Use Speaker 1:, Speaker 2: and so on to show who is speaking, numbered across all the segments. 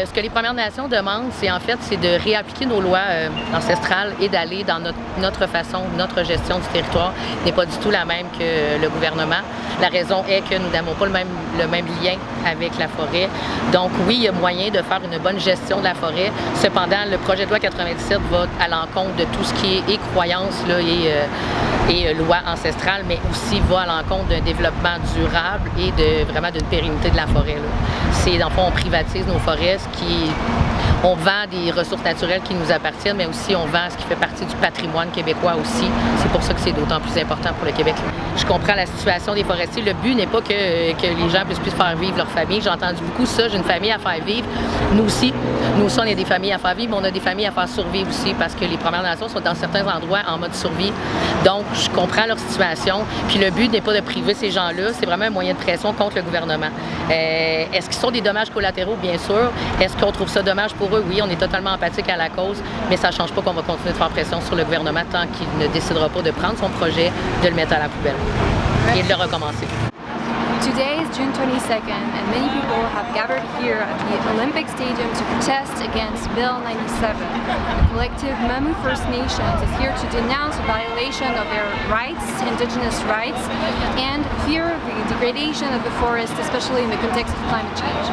Speaker 1: Ce que les Premières Nations demandent, c'est de réappliquer nos lois ancestrales et d'aller dans notre façon, notre gestion du territoire n'est pas du tout la même que le gouvernement. La raison est que nous n'avons pas le même lien avec la forêt. Donc oui, il y a moyen de faire une bonne gestion de la forêt. Cependant, le projet de loi 97 va à l'encontre de tout ce qui est croyances là, et loi ancestrale, mais aussi va à l'encontre d'un développement durable et vraiment d'une pérennité de la forêt. C'est, dans le fond, on privatise nos forêts, on vend des ressources naturelles qui nous appartiennent, mais aussi on vend ce qui fait partie du patrimoine québécois aussi. C'est pour ça que c'est d'autant plus important pour le Québec. Je comprends la situation des forestiers. Le but n'est pas que les gens puissent plus faire vivre leur famille. J'ai entendu beaucoup ça. J'ai une famille à faire vivre. Nous aussi, on a des familles à faire vivre, mais on a des familles à faire survivre aussi parce que les Premières Nations sont dans certains endroits en mode survie. Donc, je comprends leur situation. Puis le but n'est pas de priver ces gens-là. C'est vraiment un moyen de pression contre le gouvernement. Est-ce qu'ils sont des dommages collatéraux? Bien sûr. Est-ce qu'on trouve ça dommage pour eux? Oui, on est totalement empathique à la cause, mais ça ne change pas qu'on va continuer de faire pression sur le gouvernement tant qu'il ne décidera pas de prendre son projet, de le mettre à la poubelle et de le recommencer.
Speaker 2: Today is June 22nd, and many people have gathered here at the Olympic Stadium to protest against Bill 97. The collective Mamu First Nations is here to denounce a violation of their rights, indigenous rights, and fear the degradation of the forest, especially in the context of climate change.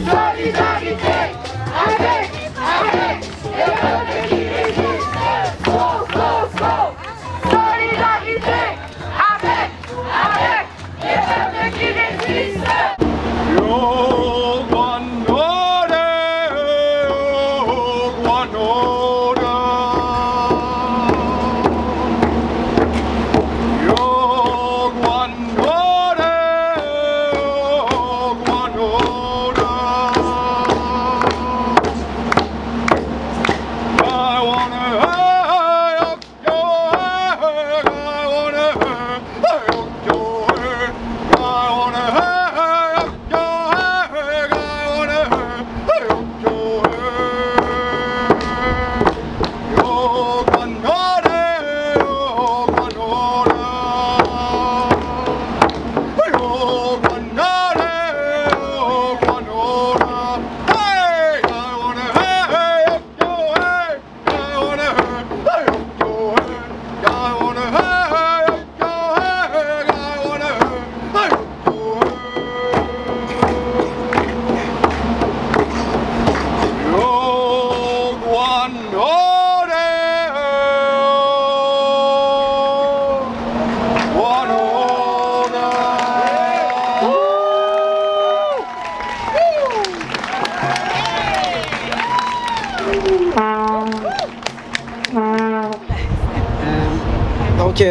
Speaker 3: Solidarité avec les peuples qui résistent. Solidarité avec les peuples qui résistent.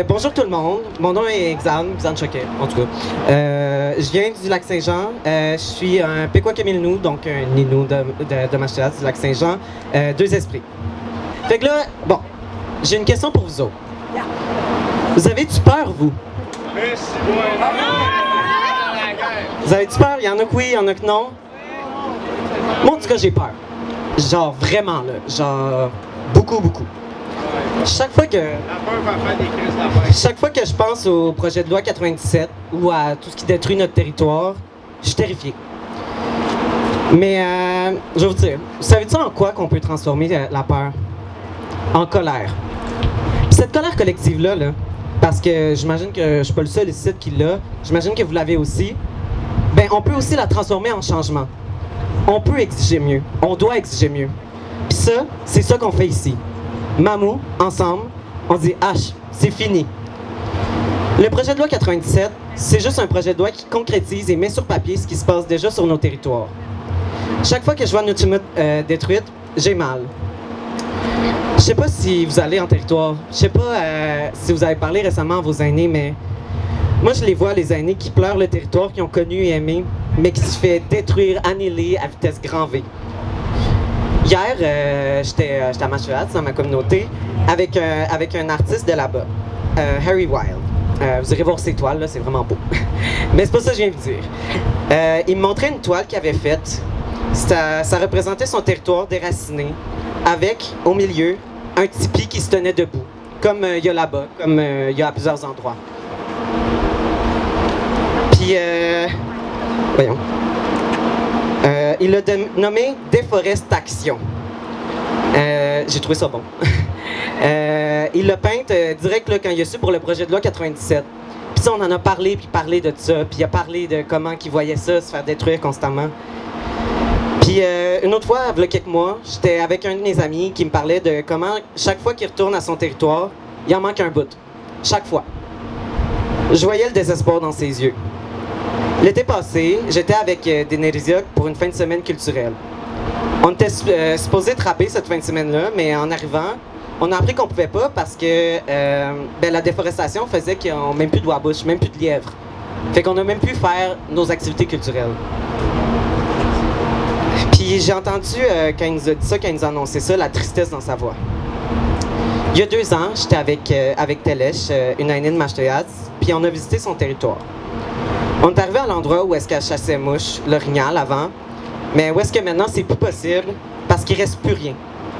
Speaker 4: Bonjour tout le monde, mon nom est Xan Choquet, en tout cas. Je viens du Lac-Saint-Jean, je suis un Pequot-Camilnou, donc un Innu de Machéas du Lac-Saint-Jean, deux esprits. Fait que là, bon, j'ai une question pour vous autres. Vous avez-tu peur, vous? Vous avez-tu peur? Il y en a que oui, il y en a que non. Moi, en tout cas, j'ai peur. Genre, vraiment, là, genre, beaucoup. Chaque fois que je pense au projet de loi 97 ou à tout ce qui détruit notre territoire, je suis terrifié. Mais je vais vous dire, savez-vous en quoi qu'on peut transformer la peur? En colère. Puis cette colère collective-là, parce que j'imagine que je suis pas le seul ici qui l'a, j'imagine que vous l'avez aussi, ben on peut aussi la transformer en changement. On peut exiger mieux, on doit exiger mieux. Puis ça, c'est ça qu'on fait ici. Mamu, ensemble, on dit H, c'est fini. Le projet de loi 97, c'est juste un projet de loi qui concrétise et met sur papier ce qui se passe déjà sur nos territoires. Chaque fois que je vois Nutrimut détruite, j'ai mal. Je sais pas si vous allez en territoire, je sais pas si vous avez parlé récemment à vos aînés, mais moi je les vois, les aînés qui pleurent le territoire qu'ils ont connu et aimé, mais qui se fait détruire, annihiler à vitesse grand V. Hier, j'étais à Machéas, dans ma communauté, avec un artiste de là-bas, Harry Wild. Vous irez voir ses toiles, là, c'est vraiment beau. Mais c'est pas ça que je viens de vous dire. Il me montrait une toile qu'il avait faite. Ça représentait son territoire déraciné, avec, au milieu, un tipi qui se tenait debout. comme il y a là-bas, comme il y a à plusieurs endroits. Puis, voyons. Il l'a nommé Déforestation. J'ai trouvé ça bon. Il l'a peinte direct là, quand il a su pour le projet de loi 97. Puis on en a parlé, puis parlé de ça, puis il a parlé de comment il voyait ça se faire détruire constamment. Puis une autre fois, il y a quelques mois, j'étais avec un de mes amis qui me parlait de comment, chaque fois qu'il retourne à son territoire, il en manque un bout. Chaque fois. Je voyais le désespoir dans ses yeux. L'été passé, j'étais avec Dénérizia pour une fin de semaine culturelle. On était supposé trapper cette fin de semaine-là, mais en arrivant, on a appris qu'on pouvait pas parce que la déforestation faisait qu'ils n'ont même plus de ouabouche, même plus de lièvres. Fait qu'on n'a même pu faire nos activités culturelles. Puis j'ai entendu, quand il nous a dit ça, quand il nous a annoncé ça, la tristesse dans sa voix. Il y a 2 ans, j'étais avec Telesh, une aînée de Machtoyaz, puis on a visité son territoire. On est arrivé à l'endroit où est-ce qu'elle chassait mouches, l'orignal avant, mais où est-ce que maintenant c'est plus possible parce qu'il reste plus rien.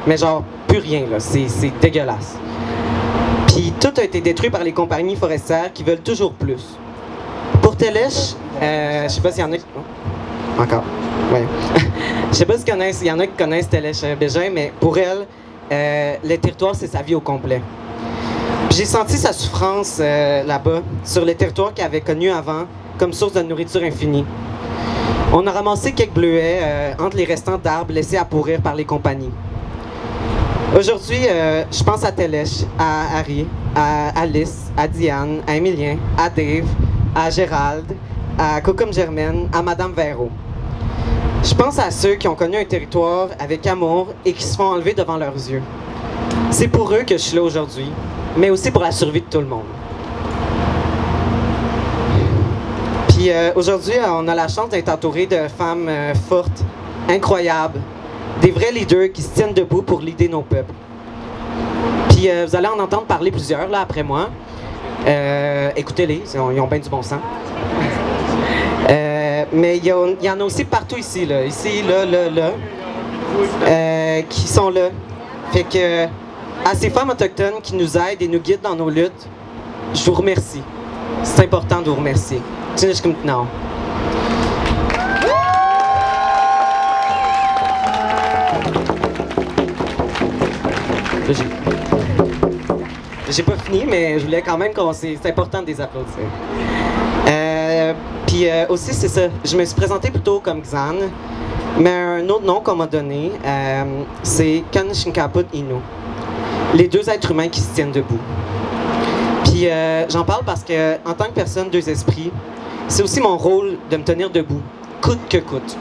Speaker 4: Mais genre, plus rien, là, c'est dégueulasse. Puis tout a été détruit par les compagnies forestières qui veulent toujours plus. Pour Telesh, je sais pas s'il y en a qui... Oh, encore, ouais. Je sais pas s'il y en a qui connaissent Telesh Bégin, mais pour elle, le territoire, c'est sa vie au complet. J'ai senti sa souffrance là-bas, sur les territoires qu'elle avait connus avant, comme source de nourriture infinie. On a ramassé quelques bleuets entre les restants d'arbres laissés à pourrir par les compagnies. Aujourd'hui, je pense à Telesh, à Harry, à Alice, à Diane, à Emilien, à Dave, à Gérald, à Cocom Germaine, à Madame Véro. Je pense à ceux qui ont connu un territoire avec amour et qui se font enlever devant leurs yeux. C'est pour eux que je suis là aujourd'hui, mais aussi pour la survie de tout le monde. Puis aujourd'hui, on a la chance d'être entouré de femmes fortes, incroyables, des vrais leaders qui se tiennent debout pour leader nos peuples. Puis vous allez en entendre parler plusieurs là après moi. Écoutez-les, ils ont bien du bon sens. Mais il y en a aussi partout ici, là, qui sont là. Fait que à ces femmes autochtones qui nous aident et nous guident dans nos luttes, je vous remercie. C'est important de vous remercier. Non. J'ai pas fini, mais je voulais quand même commencer. C'est important de les applaudir. Puis aussi, c'est ça. Je me suis présenté plutôt comme Xan, mais un autre nom qu'on m'a donné, c'est Kanishinkaput Innu. Les 2 êtres humains qui se tiennent debout. Puis j'en parle parce que, en tant que personne 2 esprits, c'est aussi mon rôle de me tenir debout, coûte que coûte.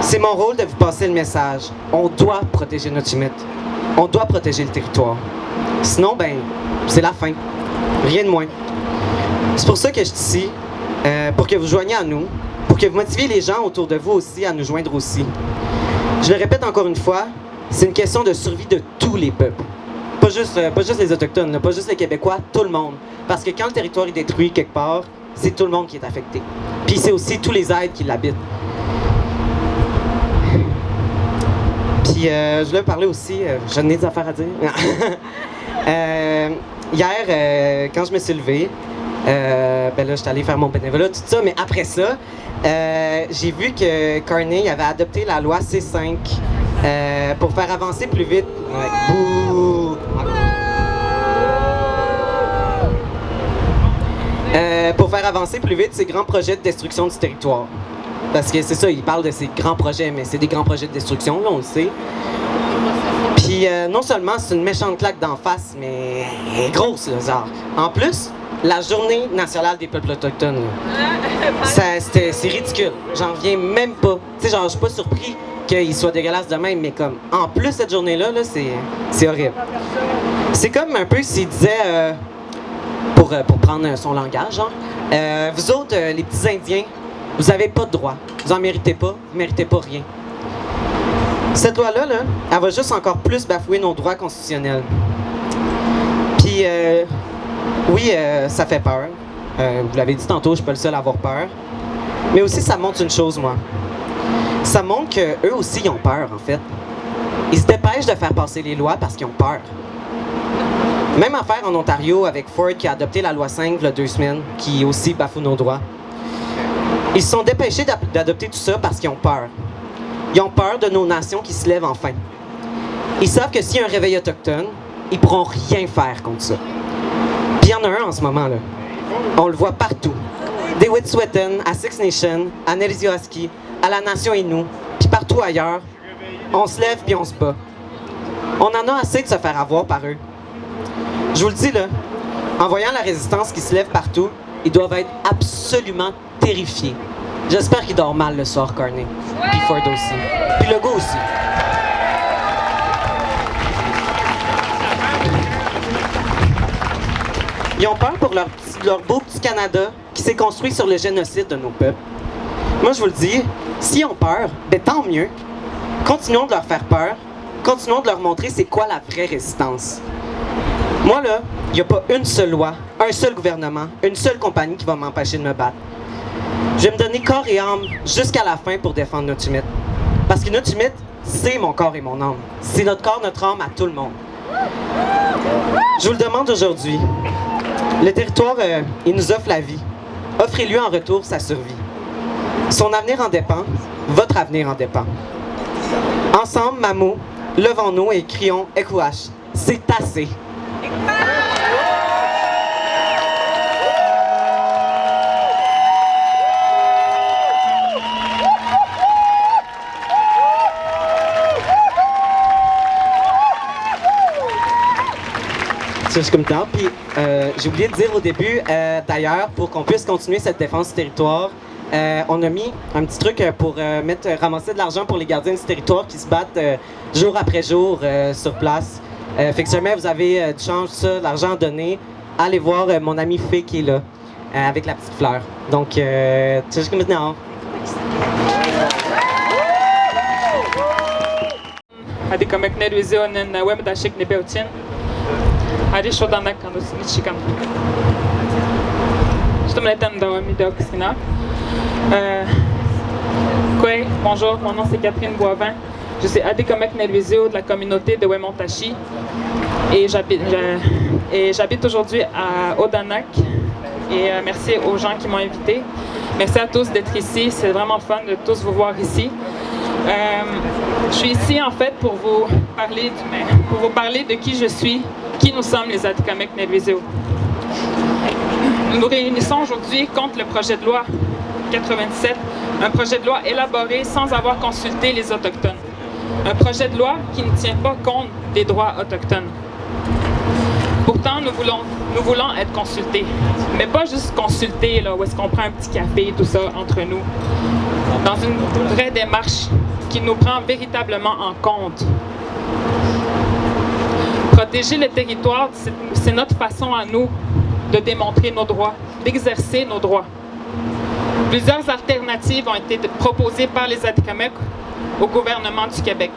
Speaker 4: C'est mon rôle de vous passer le message. On doit protéger notre chimite. On doit protéger le territoire. Sinon, c'est la fin. Rien de moins. C'est pour ça que je suis ici, pour que vous joigniez à nous, pour que vous motiviez les gens autour de vous aussi à nous joindre aussi. Je le répète encore une fois, c'est une question de survie de tous les peuples. Pas juste les Autochtones, là, pas juste les Québécois, tout le monde. Parce que quand le territoire est détruit quelque part, c'est tout le monde qui est affecté. Puis c'est aussi tous les êtres qui l'habitent. Puis je voulais parler aussi, j'en ai des affaires à dire. Hier, quand je me suis levé, là, j'étais allé faire mon bénévolat, tout ça, mais après ça, j'ai vu que Carney avait adopté la loi C5 pour faire avancer plus vite. Ouais. Bouh! Pour faire avancer plus vite ces grands projets de destruction du territoire. Parce que c'est ça, il parle de ces grands projets, mais c'est des grands projets de destruction, là, on le sait. Puis non seulement c'est une méchante claque d'en face, mais elle est grosse, là, genre. En plus, la Journée nationale des peuples autochtones, c'est ridicule. J'en reviens même pas. Tu sais, genre, je suis pas surpris qu'il soit dégueulasse de même, mais comme, en plus, cette journée-là, là, c'est horrible. C'est comme un peu s'il disait, pour prendre son langage, genre, vous autres, les petits Indiens, vous avez pas de droit. Vous en méritez pas, vous méritez pas rien. Cette loi-là, là, elle va juste encore plus bafouer nos droits constitutionnels. Puis, oui, ça fait peur. Vous l'avez dit tantôt, je suis pas le seul à avoir peur. Mais aussi, ça montre une chose, moi. Ça montre qu'eux aussi, ils ont peur, en fait. Ils se dépêchent de faire passer les lois parce qu'ils ont peur. Même affaire en Ontario avec Ford qui a adopté la loi 5 il y a 2 semaines, qui aussi bafoue nos droits. Ils se sont dépêchés d'adopter tout ça parce qu'ils ont peur. Ils ont peur de nos nations qui se lèvent enfin. Ils savent que s'il y a un réveil autochtone, ils pourront rien faire contre ça. Puis il y en a un en ce moment, là. On le voit partout. Des Wet'suwet'en, à Six Nations, à Nelizioaski, à la Nation Innu, puis partout ailleurs. On se lève puis on se bat. On en a assez de se faire avoir par eux. Je vous le dis, là, en voyant la résistance qui se lève partout, ils doivent être absolument terrifiés. J'espère qu'ils dorment mal le soir, Carney. Puis Ford aussi. Puis Legault aussi. Ils ont peur pour leur beau petit Canada qui s'est construit sur le génocide de nos peuples. Moi, je vous le dis, s'ils ont peur, ben tant mieux. Continuons de leur faire peur. Continuons de leur montrer c'est quoi la vraie résistance. Moi, là, il n'y a pas une seule loi, un seul gouvernement, une seule compagnie qui va m'empêcher de me battre. Je vais me donner corps et âme jusqu'à la fin pour défendre notre humide. Parce que notre humide, c'est mon corps et mon âme. C'est notre corps, notre âme à tout le monde. Je vous le demande aujourd'hui. Le territoire, il nous offre la vie. Offrez-lui en retour sa survie. Son avenir en dépend. Votre avenir en dépend. Ensemble, Mamou, levons-nous et crions « Ekouach ». C'est assez. Je suis comme temps. Puis j'ai oublié de dire au début, d'ailleurs, pour qu'on puisse continuer cette défense du territoire, on a mis un petit truc pour ramasser de l'argent pour les gardiens du territoire qui se battent jour après jour sur place. Fait que si jamais vous avez du change, ça, de l'argent à donner, allez voir mon ami Fé qui est là, avec la petite fleur. Donc, c'est juste comme maintenant.
Speaker 5: Adikamek Nerwizio nen Wemdashik Nebeutin. Ari Shodanak and Michigan. Bonjour, mon nom c'est Catherine Boivin. Je suis Adikamek Nerwizio de la communauté de Wemontashi et j'habite aujourd'hui à Odanak. Et merci aux gens qui m'ont invité. Merci à tous d'être ici. C'est vraiment fun de tous vous voir ici. Je suis ici en fait pour vous parler de qui je suis, qui nous sommes les Atikamek Nerwizio. Nous nous réunissons aujourd'hui contre le projet de loi 97, un projet de loi élaboré sans avoir consulté les Autochtones. Un projet de loi qui ne tient pas compte des droits autochtones. Pourtant, nous voulons être consultés. Mais pas juste consultés, là, où est-ce qu'on prend un petit café, tout ça, entre nous. Dans une vraie démarche qui nous prend véritablement en compte. Protéger le territoire, c'est notre façon à nous de démontrer nos droits, d'exercer nos droits. Plusieurs alternatives ont été proposées par les Atikamek au gouvernement du Québec.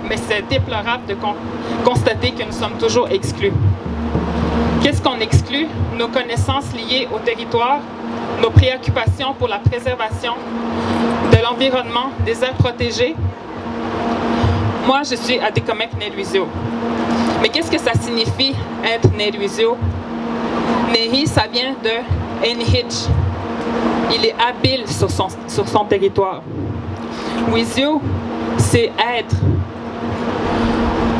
Speaker 5: Mais c'est déplorable de constater que nous sommes toujours exclus. Qu'est-ce qu'on exclut? Nos connaissances liées au territoire, nos préoccupations pour la préservation de l'environnement, des aires protégées. Moi, je suis Adikamek Nerwizio. Mais qu'est-ce que ça signifie être Nerwizio? Nehi, ça vient de Enhitch. Il est habile sur son territoire. Wizio, c'est être.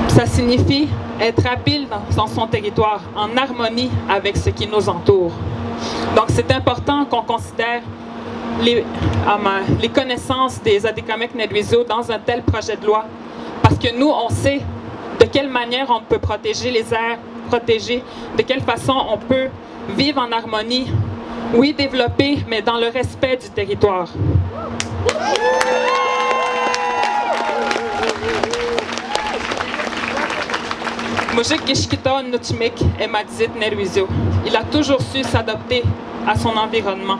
Speaker 5: Ça signifie être habile dans son territoire, en harmonie avec ce qui nous entoure. Donc, c'est important qu'on considère les connaissances des Atikamek Nerwizio dans un tel projet de loi, parce que nous, on sait de quelle manière on peut protéger les aires protégées, de quelle façon on peut vivre en harmonie, oui, développer, mais dans le respect du territoire. Mojik Gishkita Notimik et Madzit Nerwizio. Il a toujours su s'adapter à son environnement.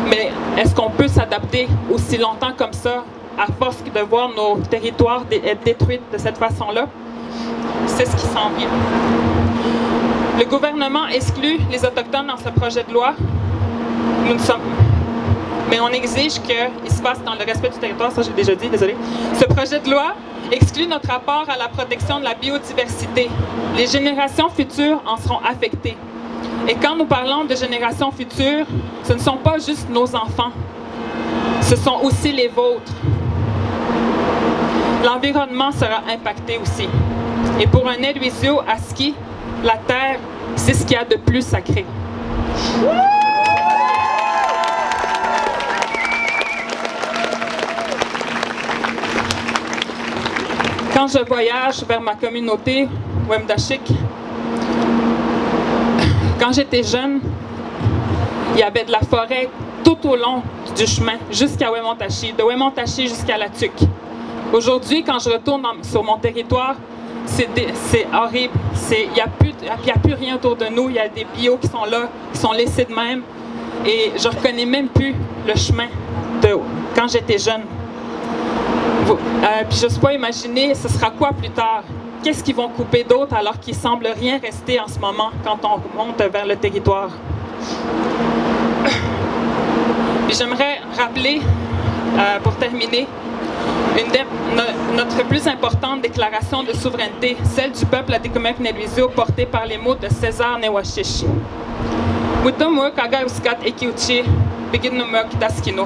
Speaker 5: Mais est-ce qu'on peut s'adapter aussi longtemps comme ça, à force de voir nos territoires être détruits de cette façon-là? C'est ce qui s'en vient. Le gouvernement exclut les Autochtones dans ce projet de loi. Mais on exige qu'il se passe dans le respect du territoire, ça j'ai déjà dit, désolé. Ce projet de loi exclut notre rapport à la protection de la biodiversité. Les générations futures en seront affectées. Et quand nous parlons de générations futures, ce ne sont pas juste nos enfants, ce sont aussi les vôtres. L'environnement sera impacté aussi. Et pour un Eluisio Aski, la terre, c'est ce qu'il y a de plus sacré. Quand je voyage vers ma communauté, Wemdashik, quand j'étais jeune, il y avait de la forêt tout au long du chemin, jusqu'à Wemontachi, de Wemontachi jusqu'à la Tuque. Aujourd'hui, quand je retourne sur mon territoire, c'est horrible. Il n'y a plus rien autour de nous. Il y a des bios qui sont là, qui sont laissés de même. Et je ne reconnais même plus le chemin de quand j'étais jeune. Puis je n'ose pas imaginer ce sera quoi plus tard. Qu'est-ce qu'ils vont couper d'autre alors qu'il ne semble rien rester en ce moment quand on monte vers le territoire. Puis j'aimerais rappeler, pour terminer, notre plus importante déclaration de souveraineté, celle du peuple Atikamekw Neluisio, portée par les mots de César Newashish. Mutomo kaga uskat ekiuchi bigid numo kitaskino.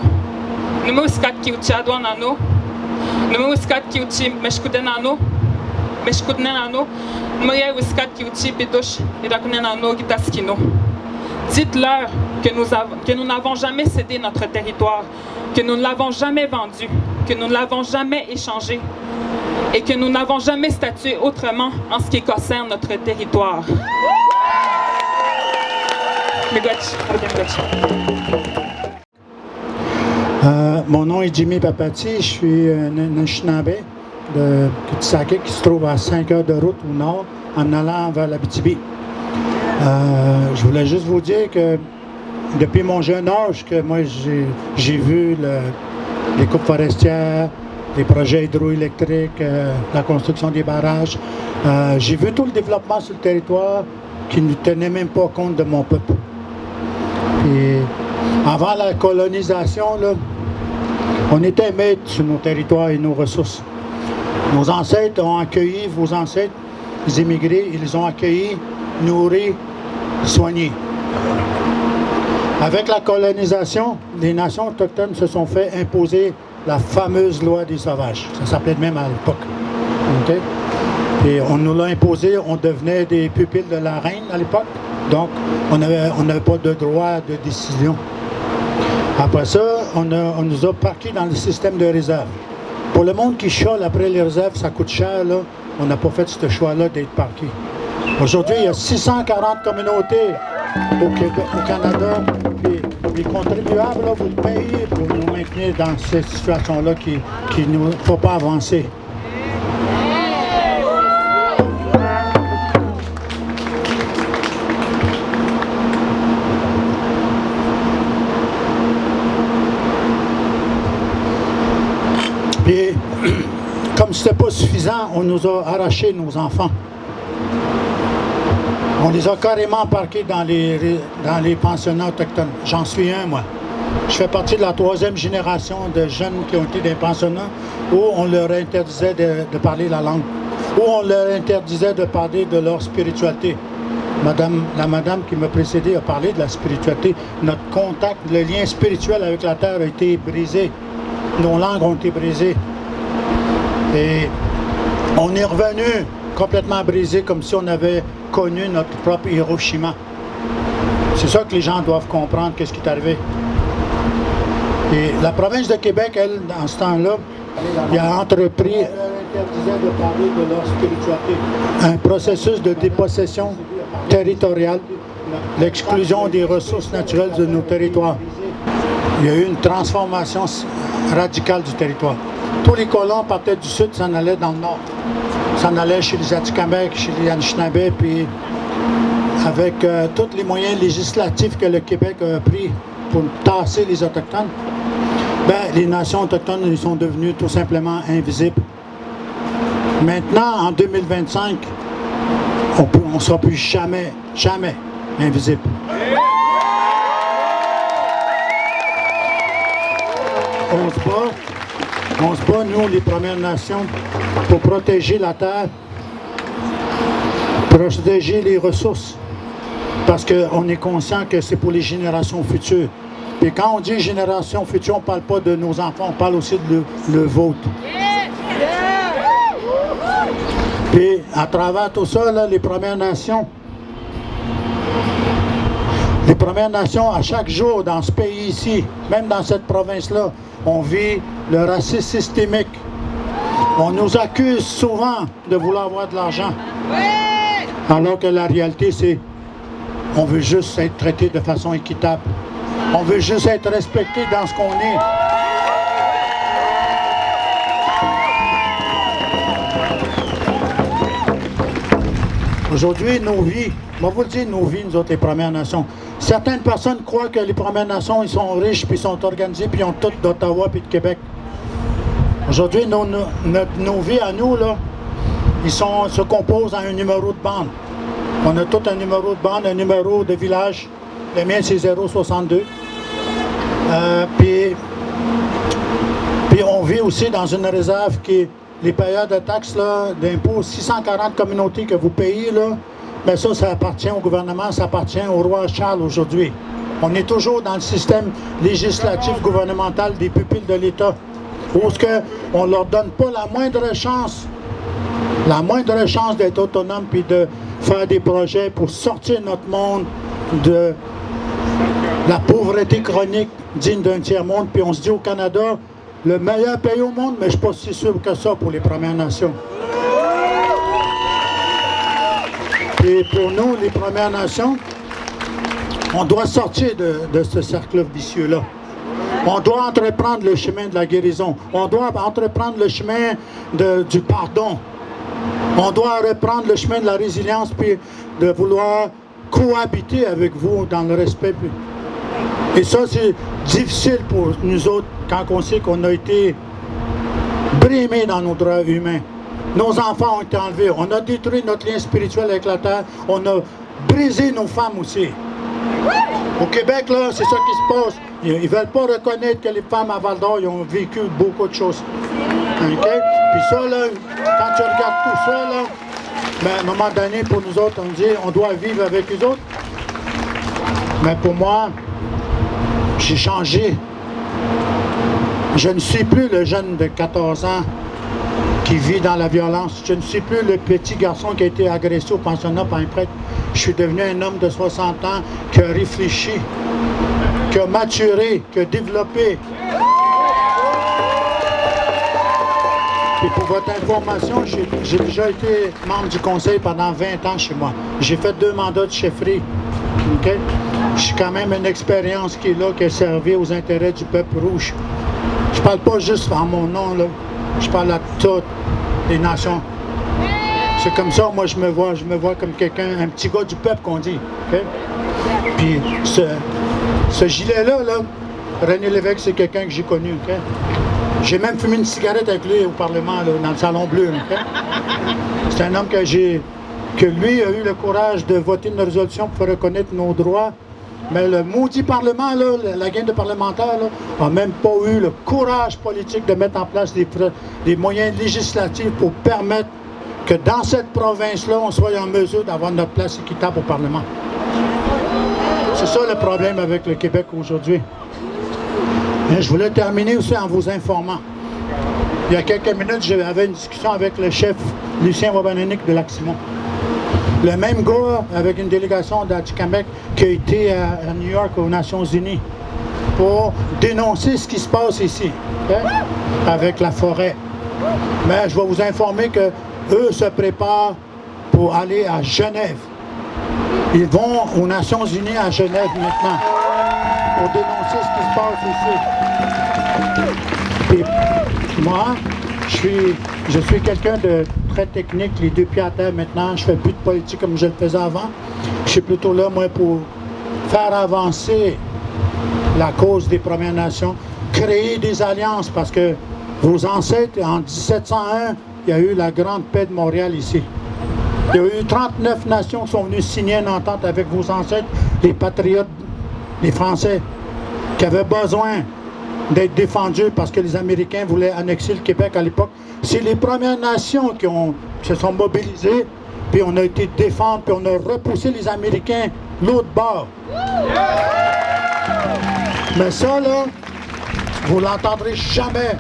Speaker 5: Numo uskat kiuchi adwanano. Numo uskat kiuchi meshkudenano. Meshkudenano. Numo ya uskat kiuchi bidosh irakunenano kitaskino. Dites-leur que nous n'avons jamais cédé notre territoire, que nous ne l'avons jamais vendu, que nous ne l'avons jamais échangé et que nous n'avons jamais statué autrement en ce qui concerne notre territoire.
Speaker 6: Mon nom est Jimmy Papati, je suis un Anishinaabe de Kitsake qui se trouve à 5 heures de route au nord en allant vers l'Abitibi. Je voulais juste vous dire que depuis mon jeune âge, que moi j'ai vu les coupes forestières, les projets hydroélectriques, la construction des barrages. J'ai vu tout le développement sur le territoire qui ne tenait même pas compte de mon peuple. Et avant la colonisation, là, on était maîtres sur nos territoires et nos ressources. Nos ancêtres ont accueilli, vos ancêtres, les immigrés, ils ont accueilli, nourri, soigné. Avec la colonisation, les nations autochtones se sont fait imposer la fameuse loi des sauvages. Ça s'appelait même à l'époque. Okay? Et on nous l'a imposé, on devenait des pupilles de la reine à l'époque. Donc, on n'avait pas de droit de décision. Après ça, on nous a parqués dans le système de réserve. Pour le monde qui chiale après les réserves, ça coûte cher, là. On n'a pas fait ce choix-là d'être parqué. Aujourd'hui, il y a 640 communautés au Canada. Puis les contribuables, là, vous payez pour nous maintenir dans cette situation-là qui ne faut pas avancer. Puis, comme ce n'était pas suffisant, on nous a arraché nos enfants. On les a carrément parqués dans les pensionnats autochtones. J'en suis un, moi. Je fais partie de la 3e génération de jeunes qui ont été des pensionnats où on leur interdisait de parler la langue, où on leur interdisait de parler de leur spiritualité. La madame qui m'a précédé a parlé de la spiritualité. Notre contact, le lien spirituel avec la terre a été brisé. Nos langues ont été brisées. Et on est revenu complètement brisé, comme si on avait connu notre propre Hiroshima. C'est ça que les gens doivent comprendre, qu'est-ce qui est arrivé. Et la province de Québec, elle, dans ce temps-là, il a entrepris de parler de leur spiritualité. Un processus de dépossession territoriale, l'exclusion des ressources naturelles de nos territoires. Il y a eu une transformation radicale du territoire. Tous les colons partaient du sud, s'en allaient dans le nord. S'en allaient chez les Atikamekw, chez les Anishinaabe, puis avec tous les moyens législatifs que le Québec a pris pour tasser les Autochtones, ben, les nations autochtones ils sont devenues tout simplement invisibles. Maintenant, en 2025, on ne sera plus jamais invisible. On se bat. On se bat, nous, les Premières Nations, pour protéger la terre, protéger les ressources. Parce qu'on est conscient que c'est pour les générations futures. Et quand on dit génération future, on ne parle pas de nos enfants, on parle aussi de le vôtre. Et à travers tout ça, là, les Premières Nations, à chaque jour dans ce pays ici, même dans cette province-là, on vit le racisme systémique. On nous accuse souvent de vouloir avoir de l'argent. Alors que la réalité, c'est on veut juste être traité de façon équitable. On veut juste être respecté dans ce qu'on est. Aujourd'hui, nos vies, je vais vous le dire, nos vies, nous autres, les Premières Nations. Certaines personnes croient que les Premières Nations, ils sont riches, puis ils sont organisés, puis ils ont toutes d'Ottawa puis de Québec. Aujourd'hui, nos vies à nous, là, se composent en un numéro de bande. On a tout un numéro de bande, un numéro de village. Le mien, c'est 062. Puis on vit aussi dans une réserve qui est les payeurs de taxes, d'impôts, 640 communautés que vous payez, là, mais ça appartient au gouvernement, ça appartient au roi Charles aujourd'hui. On est toujours dans le système législatif gouvernemental des pupilles de l'État, où on ne leur donne pas la moindre chance d'être autonome puis de faire des projets pour sortir notre monde de la pauvreté chronique digne d'un tiers-monde. Puis on se dit au Canada, le meilleur pays au monde, mais je ne suis pas si sûr que ça pour les Premières Nations. Et pour nous, les Premières Nations, on doit sortir de ce cercle vicieux-là. On doit entreprendre le chemin de la guérison. On doit entreprendre le chemin du pardon. On doit reprendre le chemin de la résilience puis de vouloir cohabiter avec vous dans le respect. Et ça, c'est difficile pour nous autres quand on sait qu'on a été brimés dans nos droits humains. Nos enfants ont été enlevés. On a détruit notre lien spirituel avec la terre. On a brisé nos femmes aussi. Au Québec, là, c'est ça qui se passe. Ils ne veulent pas reconnaître que les femmes à Val-d'Or ont vécu beaucoup de choses. Okay? Puis ça, là, quand tu regardes tout ça, là, ben, à un moment donné, pour nous autres, on dit on doit vivre avec les autres. Mais pour moi, j'ai changé. Je ne suis plus le jeune de 14 ans qui vit dans la violence. Je ne suis plus le petit garçon qui a été agressé au pensionnat par un prêtre. Je suis devenu un homme de 60 ans qui a réfléchi, qui a maturé, qui a développé. Et pour votre information, j'ai déjà été membre du conseil pendant 20 ans chez moi. J'ai fait 2 mandats de chefferie. Okay? J'ai quand même une expérience qui est là, qui a servi aux intérêts du peuple rouge. Je parle pas juste en mon nom, là. Je parle à toutes les nations. C'est comme ça, moi, je me vois comme quelqu'un, un petit gars du peuple qu'on dit. Okay? Puis ce gilet-là, là, René Lévesque, c'est quelqu'un que j'ai connu. Okay? J'ai même fumé une cigarette avec lui au Parlement, là, dans le Salon Bleu. Okay? C'est un homme que lui a eu le courage de voter une résolution pour reconnaître nos droits. Mais le maudit Parlement, là, la gang de parlementaires, n'a même pas eu le courage politique de mettre en place des moyens législatifs pour permettre que dans cette province-là, on soit en mesure d'avoir notre place équitable au Parlement. C'est ça le problème avec le Québec aujourd'hui. Et je voulais terminer aussi en vous informant. Il y a quelques minutes, j'avais une discussion avec le chef Lucien Wabananic de Lac-Simon. Le même gars avec une délégation d'Atikamekw qui a été à New York aux Nations Unies pour dénoncer ce qui se passe ici, okay? Avec la forêt. Mais je vais vous informer qu'eux se préparent pour aller à Genève. Ils vont aux Nations Unies à Genève maintenant pour dénoncer ce qui se passe ici. Et moi, je suis quelqu'un de très technique, les 2 pieds à terre maintenant. Je fais plus de politique comme je le faisais avant. Je suis plutôt là, moi, pour faire avancer la cause des Premières Nations, créer des alliances, parce que vos ancêtres, en 1701, il y a eu la Grande Paix de Montréal ici. Il y a eu 39 nations qui sont venues signer une entente avec vos ancêtres, les patriotes, les Français, qui avaient besoin d'être défendue parce que les Américains voulaient annexer le Québec à l'époque. C'est les Premières Nations qui se sont mobilisées, puis on a été défendre, puis on a repoussé les Américains l'autre bord. Mais ça, là, vous l'entendrez jamais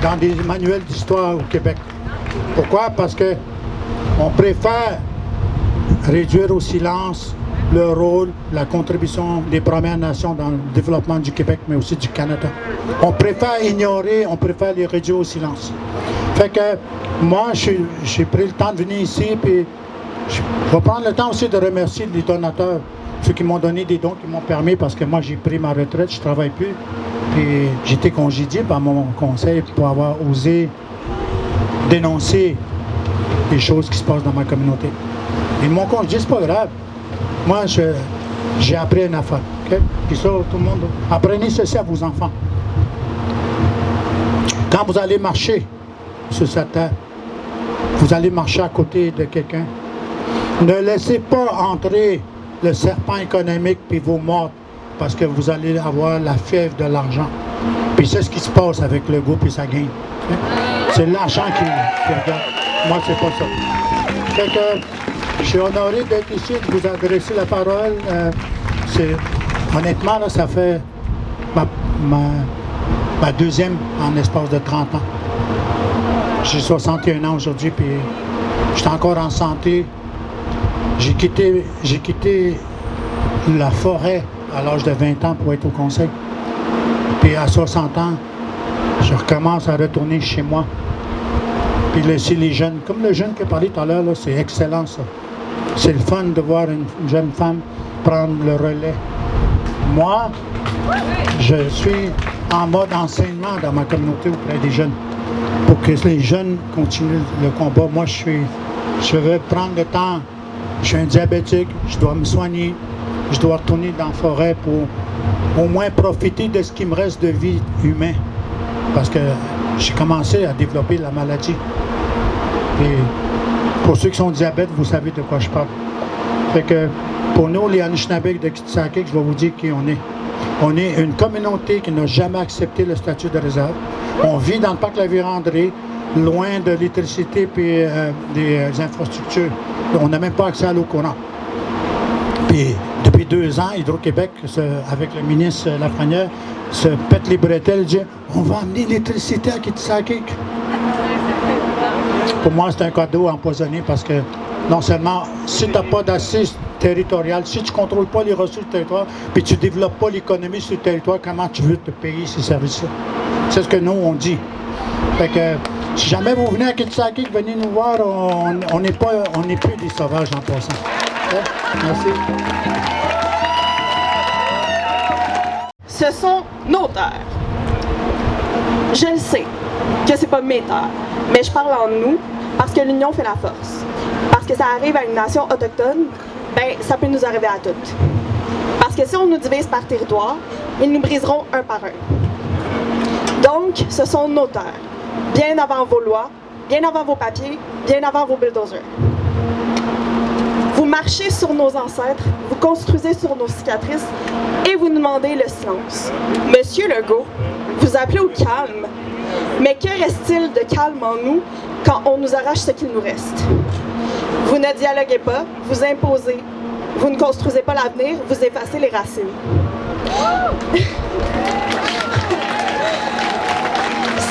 Speaker 6: dans des manuels d'histoire au Québec. Pourquoi? Parce que on préfère réduire au silence le rôle, la contribution des Premières Nations dans le développement du Québec, mais aussi du Canada. On préfère ignorer, on préfère les réduire au silence. Fait que moi, j'ai pris le temps de venir ici, puis je vais prendre le temps aussi de remercier les donateurs, ceux qui m'ont donné des dons, qui m'ont permis, parce que moi, j'ai pris ma retraite, je ne travaille plus, puis j'ai été congédié par mon conseil pour avoir osé dénoncer les choses qui se passent dans ma communauté. Ils m'ont congédié, c'est pas grave. Moi, j'ai appris une affaire. Okay? Puis ça, tout le monde, apprenez ceci à vos enfants. Quand vous allez marcher sur cette terre, vous allez marcher à côté de quelqu'un. Ne laissez pas entrer le serpent économique puis vos morts parce que vous allez avoir la fièvre de l'argent. Puis c'est ce qui se passe avec le goût puis sa gagne. Okay? C'est l'argent qui regarde. Moi, c'est pas ça. Fait que je suis honoré d'être ici, de vous adresser la parole. Honnêtement, là, ça fait ma deuxième en espace de 30 ans. J'ai 61 ans aujourd'hui, puis je suis encore en santé. J'ai quitté la forêt à l'âge de 20 ans pour être au conseil. Puis à 60 ans, je recommence à retourner chez moi. Puis laisser les jeunes, comme le jeune qui a parlé tout à l'heure, c'est excellent ça. C'est le fun de voir une jeune femme prendre le relais. Moi, je suis en mode enseignement dans ma communauté auprès des jeunes. Pour que les jeunes continuent le combat. Moi, je veux prendre le temps. Je suis un diabétique, je dois me soigner. Je dois retourner dans la forêt pour au moins profiter de ce qui me reste de vie humaine. Parce que j'ai commencé à développer la maladie. Et pour ceux qui sont diabètes, vous savez de quoi je parle. Fait que pour nous, les Anishinabés de Kitsakik, je vais vous dire qui on est. On est une communauté qui n'a jamais accepté le statut de réserve. On vit dans le parc La Vérandrée, loin de l'électricité et des infrastructures. On n'a même pas accès à l'eau courante. Puis depuis 2 ans, Hydro-Québec, avec le ministre Lafrenière, se pète les bretelles et dit « On va amener l'électricité à Kitsakik ». Pour moi, c'est un cadeau empoisonné parce que non seulement, si tu n'as pas d'assise territoriale, si tu ne contrôles pas les ressources du territoire, puis tu ne développes pas l'économie sur le territoire, comment tu veux te payer ces services-là? C'est ce que nous, on dit. Fait que, si jamais vous venez à Kitsakik, venez nous voir, on n'est plus des sauvages en passant. Okay? Merci.
Speaker 7: Ce sont nos terres. Je le sais que c'est pas mes terres, mais je parle en nous parce que l'union fait la force. Parce que ça arrive à une nation autochtone, ben ça peut nous arriver à toutes. Parce que si on nous divise par territoire, ils nous briseront un par un. Donc, ce sont nos terres, bien avant vos lois, bien avant vos papiers, bien avant vos bulldozers. Vous marchez sur nos ancêtres, vous construisez sur nos cicatrices et vous nous demandez le silence. Monsieur Legault, vous appelez au calme. Mais que reste-t-il de calme en nous quand on nous arrache ce qu'il nous reste? Vous ne dialoguez pas, vous imposez. Vous ne construisez pas l'avenir, vous effacez les racines.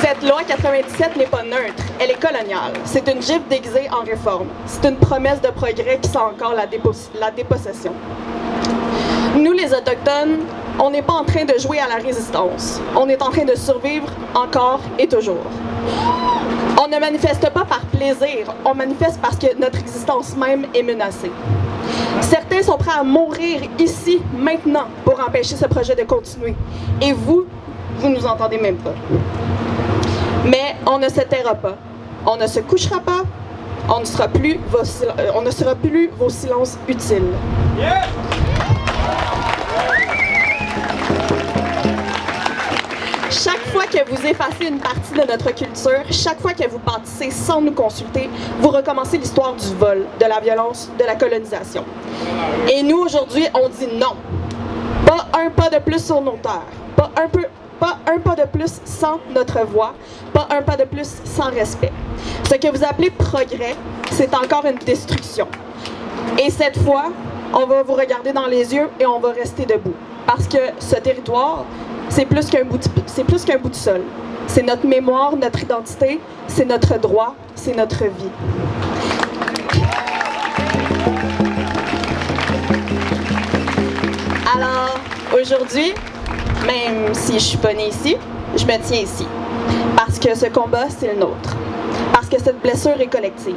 Speaker 7: Cette loi 97 n'est pas neutre, elle est coloniale. C'est une gifle déguisée en réforme. C'est une promesse de progrès qui sent encore la dépossession. Nous, les Autochtones, on n'est pas en train de jouer à la résistance. On est en train de survivre encore et toujours. On ne manifeste pas par plaisir, on manifeste parce que notre existence même est menacée. Certains sont prêts à mourir ici, maintenant, pour empêcher ce projet de continuer. Et vous nous entendez même pas. Mais on ne se taira pas, on ne se couchera pas, on ne sera plus vos silences utiles. Yeah! Chaque fois que vous effacez une partie de notre culture, chaque fois que vous bâtissez sans nous consulter, vous recommencez l'histoire du vol, de la violence, de la colonisation. Et nous, aujourd'hui, on dit non. Pas un pas de plus sur nos terres. Pas un pas de plus sans notre voix. Pas un pas de plus sans respect. Ce que vous appelez progrès, c'est encore une destruction. Et cette fois, on va vous regarder dans les yeux et on va rester debout. Parce que ce territoire, c'est plus qu'un bout de sol. C'est notre mémoire, notre identité, c'est notre droit, c'est notre vie. Alors, aujourd'hui, même si je suis pas née ici, je me tiens ici. Parce que ce combat, c'est le nôtre. Parce que cette blessure est collective.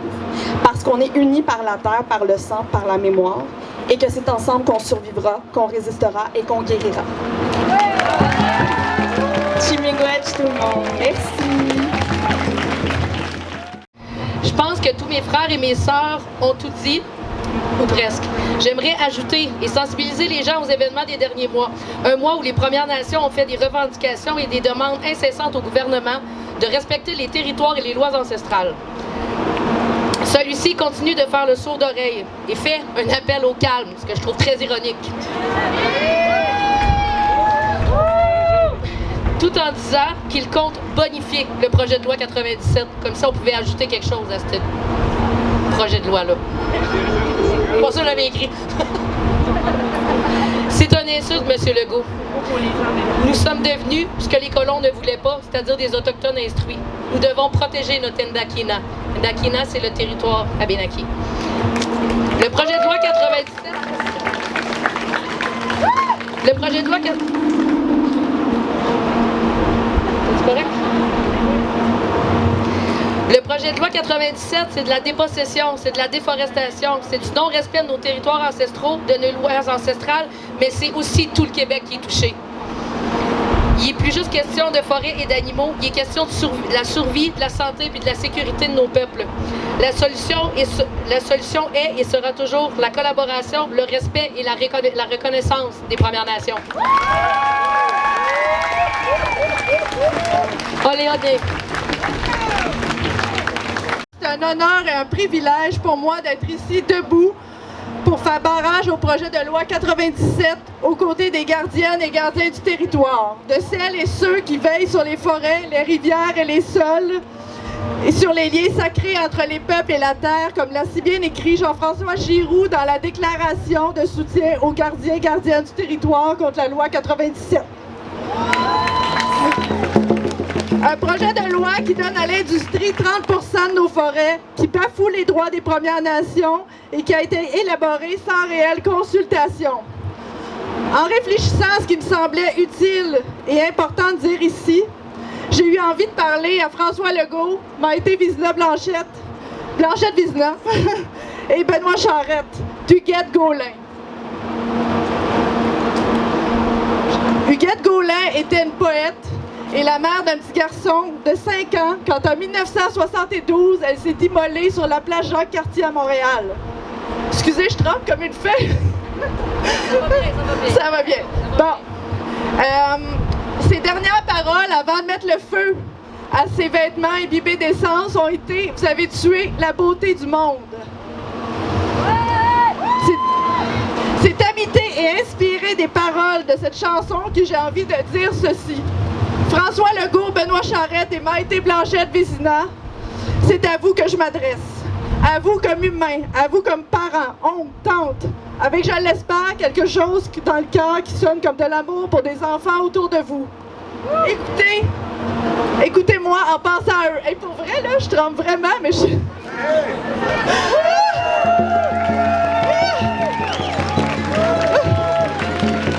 Speaker 7: Parce qu'on est unis par la terre, par le sang, par la mémoire. Et que c'est ensemble qu'on survivra, qu'on résistera et qu'on guérira. Chimigwech tout le monde. Merci.
Speaker 1: Je pense que tous mes frères et mes sœurs ont tout dit, ou presque. J'aimerais ajouter et sensibiliser les gens aux événements des derniers mois. Un mois où les Premières Nations ont fait des revendications et des demandes incessantes au gouvernement de respecter les territoires et les lois ancestrales. Celui-ci continue de faire le sourd d'oreille et fait un appel au calme, ce que je trouve très ironique. Tout en disant qu'il compte bonifier le projet de loi 97, comme ça on pouvait ajouter quelque chose à ce projet de loi-là. Pour ça, j'avais écrit. C'est un insulte, M. Legault. Nous sommes devenus ce que les colons ne voulaient pas, c'est-à-dire des Autochtones instruits. Nous devons protéger notre Ndakina. Ndakina, c'est le territoire Abénaki. Le projet de loi 97... Le projet de loi... C'est correct? Le projet de loi 97, c'est de la dépossession, c'est de la déforestation, c'est du non-respect de nos territoires ancestraux, de nos lois ancestrales, mais c'est aussi tout le Québec qui est touché. Il n'est plus juste question de forêts et d'animaux, il est question de la survie, de la santé et de la sécurité de nos peuples. La solution est et sera toujours la collaboration, le respect et la reconnaissance des Premières Nations. Olé, olé.
Speaker 8: C'est un honneur et un privilège pour moi d'être ici debout pour faire barrage au projet de loi 97 aux côtés des gardiennes et gardiens du territoire, de celles et ceux qui veillent sur les forêts, les rivières et les sols et sur les liens sacrés entre les peuples et la terre, comme l'a si bien écrit Jean-François Giroux dans la déclaration de soutien aux gardiens et gardiennes du territoire contre la loi 97. Un projet de loi qui donne à l'industrie 30% de nos forêts, qui bafoue les droits des Premières Nations et qui a été élaboré sans réelle consultation. En réfléchissant à ce qui me semblait utile et important de dire ici, j'ai eu envie de parler à François Legault, Maïté Vizina-Blanchette Vizina et Benoît Charette, d'Huguette Gaulin. Huguette Gaulin était une poète et la mère d'un petit garçon de 5 ans quand en 1972, elle s'est immolée sur la plage Jacques-Cartier à Montréal. Excusez, je trempe comme une feuille. Ça va bien. Bon. Ses dernières paroles avant de mettre le feu à ses vêtements imbibés d'essence ont été « Vous avez tué la beauté du monde ». C'est habité et inspiré des paroles de cette chanson que j'ai envie de dire ceci. François Legault, Benoît Charette et Maïté Blanchette Vizina, c'est à vous que je m'adresse. À vous comme humains, à vous comme parents, oncles, tantes, avec, je l'espère, quelque chose dans le cœur qui sonne comme de l'amour pour des enfants autour de vous. Écoutez-moi en pensant à eux. Et pour vrai, là, je tremble vraiment, mais je...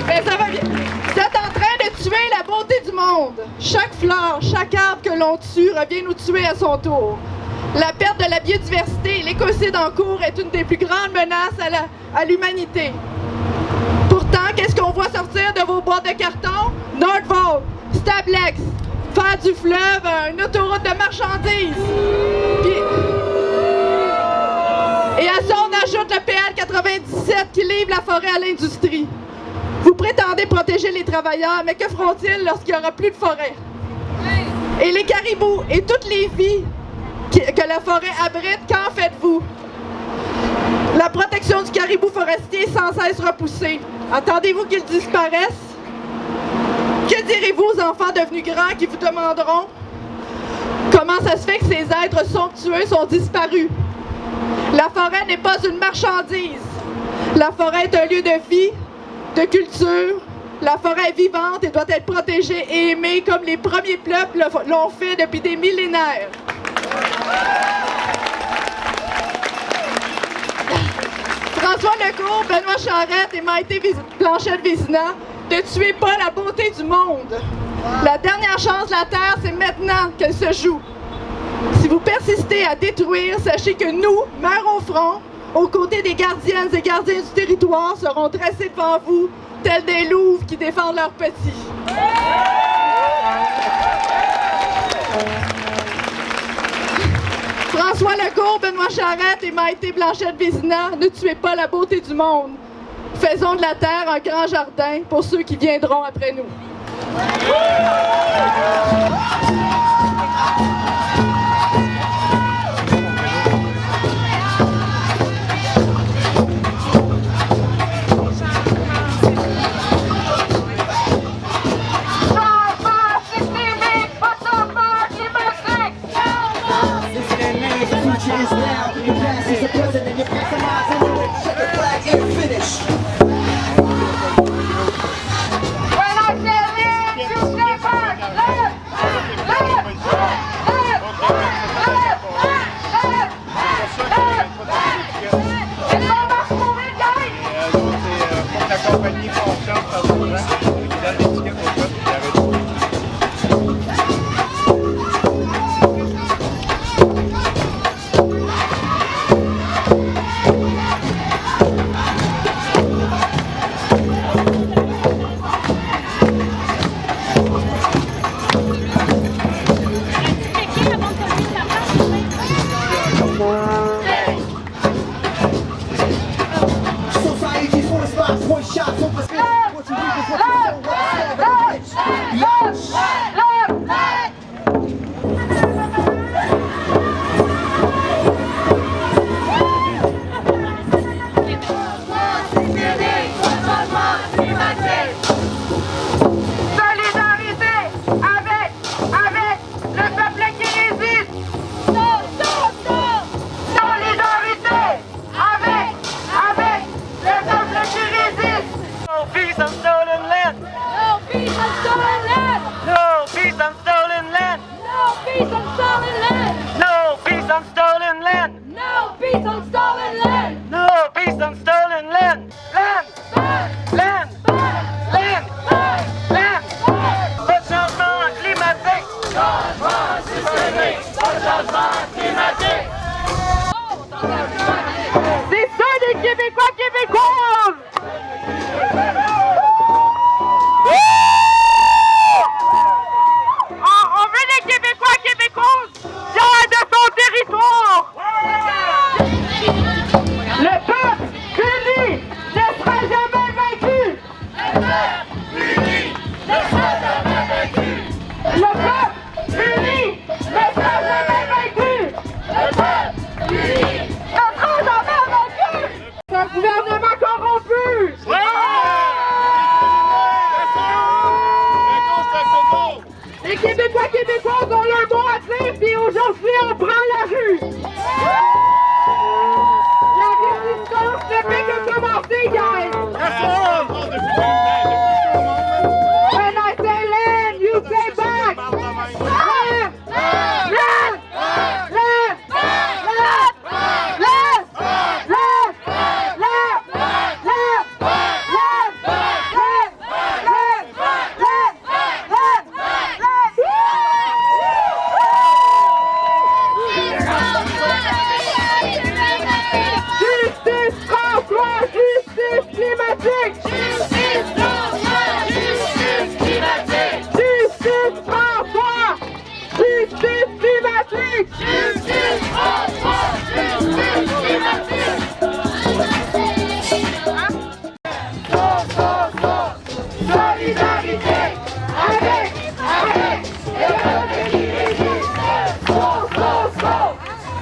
Speaker 8: Mais ça va bien. Vous êtes en train de tuer la beauté du monde. Chaque fleur, chaque arbre que l'on tue revient nous tuer à son tour. La perte de la biodiversité et l'écocide en cours est une des plus grandes menaces à l'humanité. Pourtant, qu'est-ce qu'on voit sortir de vos boîtes de carton? Nordvolt, Stablex, faire du fleuve une autoroute de marchandises. Et à ça, on ajoute le PL 97 qui livre la forêt à l'industrie. Vous prétendez protéger les travailleurs, mais que feront-ils lorsqu'il n'y aura plus de forêt? Et les caribous et toutes les vies que la forêt abrite, qu'en faites-vous? La protection du caribou forestier est sans cesse repoussée. Attendez-vous qu'ils disparaissent? Que direz-vous aux enfants devenus grands qui vous demanderont comment ça se fait que ces êtres somptueux sont disparus? La forêt n'est pas une marchandise. La forêt est un lieu de vie, de culture. La forêt est vivante et doit être protégée et aimée comme les premiers peuples l'ont fait depuis des millénaires. François Legault, Benoît Charette et Maïté Blanchette-Vézina, ne tuez pas la beauté du monde. La dernière chance de la Terre, c'est maintenant qu'elle se joue. Si vous persistez à détruire, sachez que nous, Mères au front, aux côtés des gardiennes et gardiens du territoire, seront dressés devant vous, tels des louves qui défendent leurs petits. François Legault, Benoît Charette et Maïté Blanchette-Vézina, ne tuez pas la beauté du monde. Faisons de la terre un grand jardin pour ceux qui viendront après nous.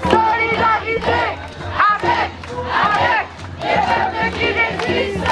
Speaker 3: Solidarité avec les peuples qui résistent.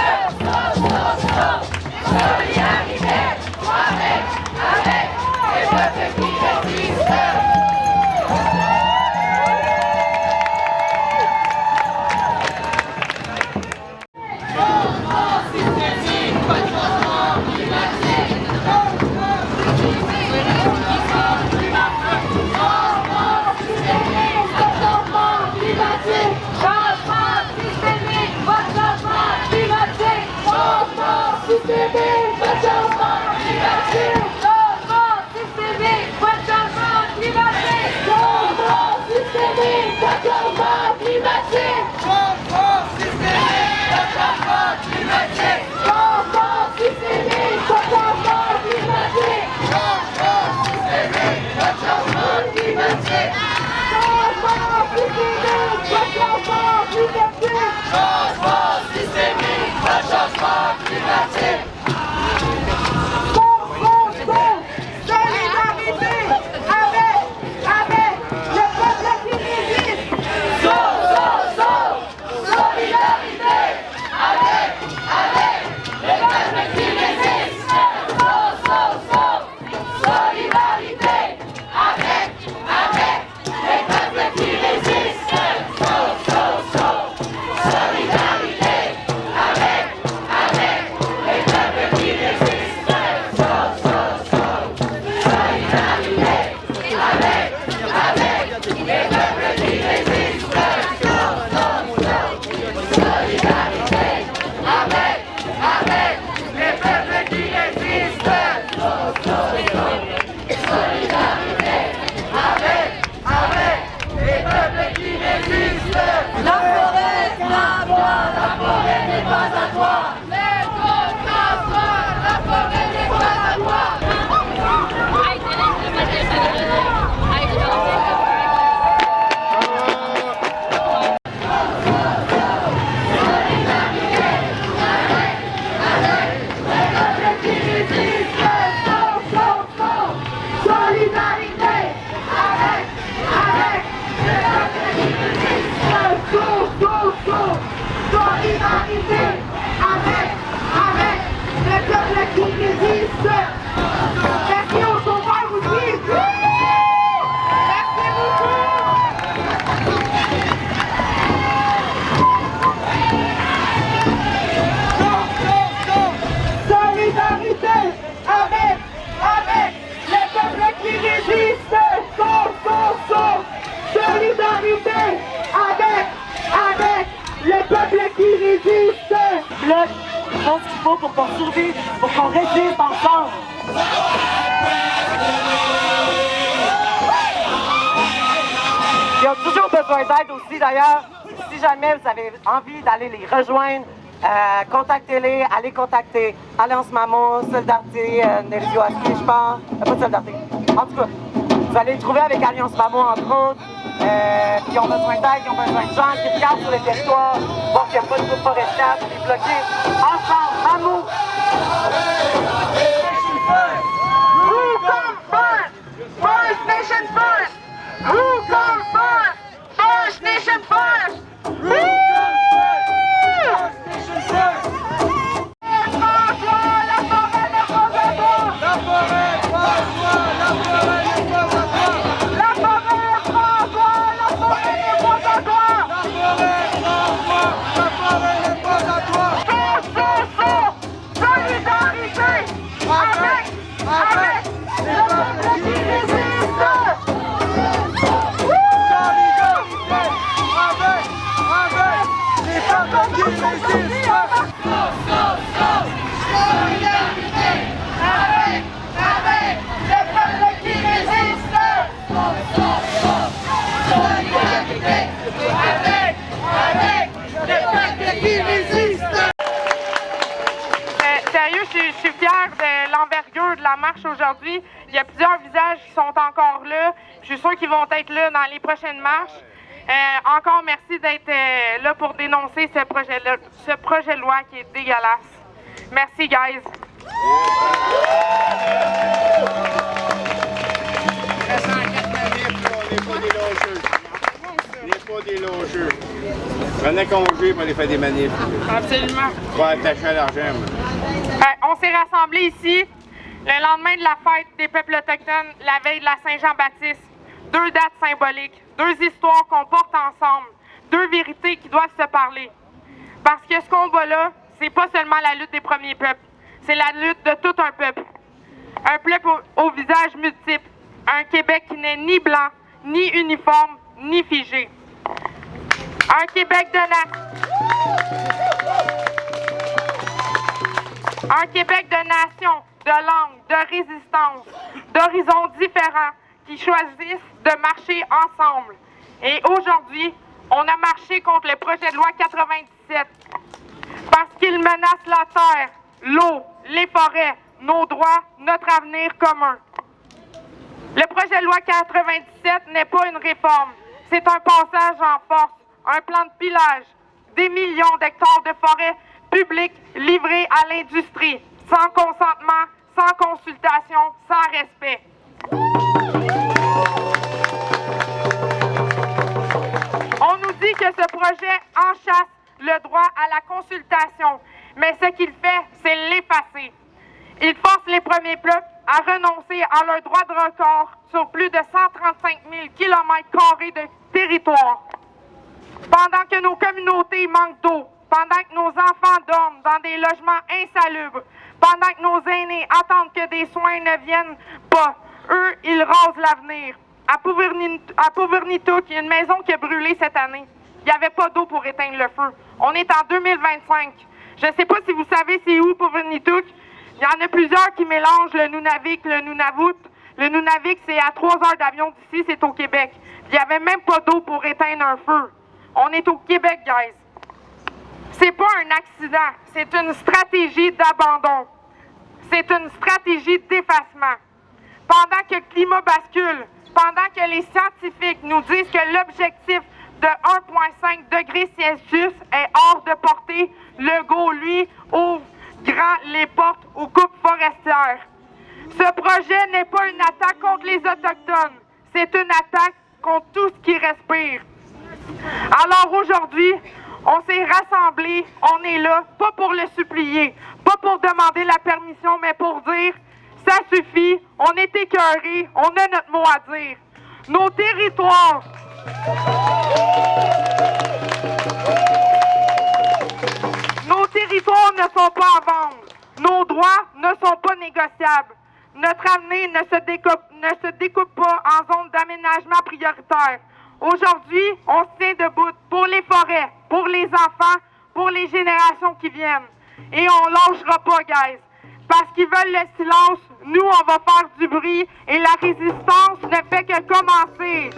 Speaker 4: Bloc, je pense qu'il faut pour qu'on survive, pour qu'on résiste ensemble. Ils ont toujours besoin d'aide aussi d'ailleurs. Si jamais vous avez envie d'aller les rejoindre, contactez-les, allez contacter Alliance Mammon, Solidarité, Nelly Oaski, je pense. Pas Solidarité. En tout cas, vous allez les trouver avec Alliance Mammon entre autres. Qui ont besoin d'aide, qui ont besoin de gens qui regardent sur le territoire, voir qu'il n'y a pas de groupe forestier pour les bloquer. Ensemble, Mammon!
Speaker 3: Who comes first? First Nation first! Who comes first? First Nation first! Who comes first? First Nation first! François, la forêt n'est pas à toi! La forêt, François, la forêt n'est pas à toi! La forêt, François, la forêt n'est pas à toi! La forêt, François, la forêt n'est pas à toi! Solidarité! Avec le peuple qui résiste! Solidarité! Avec les peuples qui résistent! Solidarité! Avec les peuples qui résistent! Solidarité! Avec les peuples qui résistent!
Speaker 9: Sérieux, je suis fière de l'envergure de la marche aujourd'hui. Il y a plusieurs visages qui sont encore là. Je suis sûre qu'ils vont être là dans les prochaines marches. Encore merci d'être là pour dénoncer ce projet de loi qui est dégueulasse. Merci, guys.
Speaker 10: On n'est pas des logeurs. Prenez congé pour aller faire des manifs.
Speaker 9: Absolument.
Speaker 10: Pas attaché à l'argent.
Speaker 9: On s'est rassemblés ici Le lendemain de la fête des peuples autochtones, la veille de la Saint-Jean-Baptiste, 2 dates symboliques, 2 histoires qu'on porte ensemble, 2 vérités qui doivent se parler. Parce que ce combat-là, c'est pas seulement la lutte des premiers peuples, c'est la lutte de tout un peuple. Un peuple au visage multiple, un Québec qui n'est ni blanc, ni uniforme, ni figé. Un Québec de nation, de langue, de résistance, d'horizons différents qui choisissent de marcher ensemble. Et aujourd'hui, on a marché contre le projet de loi 97 parce qu'il menace la terre, l'eau, les forêts, nos droits, notre avenir commun. Le projet de loi 97 n'est pas une réforme, c'est un passage en force, un plan de pilage, des millions d'hectares de forêts publiques livrées à l'industrie, sans consentement, sans consultation, sans respect. On nous dit que ce projet enchâsse le droit à la consultation, mais ce qu'il fait, c'est l'effacer. Il force les premiers peuples à renoncer à leur droit de record sur plus de 135 000 km² de territoire. Pendant que nos communautés manquent d'eau, pendant que nos enfants dorment dans des logements insalubres, pendant que nos aînés attendent que des soins ne viennent pas, eux, ils rasent l'avenir. À Pauvernitout, il y a une maison qui a brûlé cette année. Il n'y avait pas d'eau pour éteindre le feu. On est en 2025. Je ne sais pas si vous savez c'est où Pauvernitout. Il y en a plusieurs qui mélangent le Nunavik, le Nunavut. Le Nunavik, c'est à 3 heures d'avion d'ici, c'est au Québec. Il n'y avait même pas d'eau pour éteindre un feu. On est au Québec, guys. C'est pas un accident, c'est une stratégie d'abandon. C'est une stratégie d'effacement. Pendant que le climat bascule, pendant que les scientifiques nous disent que l'objectif de 1,5 degrés Celsius est hors de portée, Legault, lui, ouvre grand les portes aux coupes forestières. Ce projet n'est pas une attaque contre les Autochtones, c'est une attaque contre tout ce qui respire. Alors aujourd'hui, on s'est rassemblés, on est là, pas pour le supplier, pas pour demander la permission, mais pour dire « ça suffit, on est écœurés, on a notre mot à dire ». Nos territoires... Nos territoires ne sont pas à vendre. Nos droits ne sont pas négociables. Notre avenir ne se découpe pas en zone d'aménagement prioritaire. Aujourd'hui, on se tient debout pour les forêts, pour les enfants, pour les générations qui viennent. Et on lâchera pas, guys. Parce qu'ils veulent le silence, nous, on va faire du bruit et la résistance ne fait que commencer.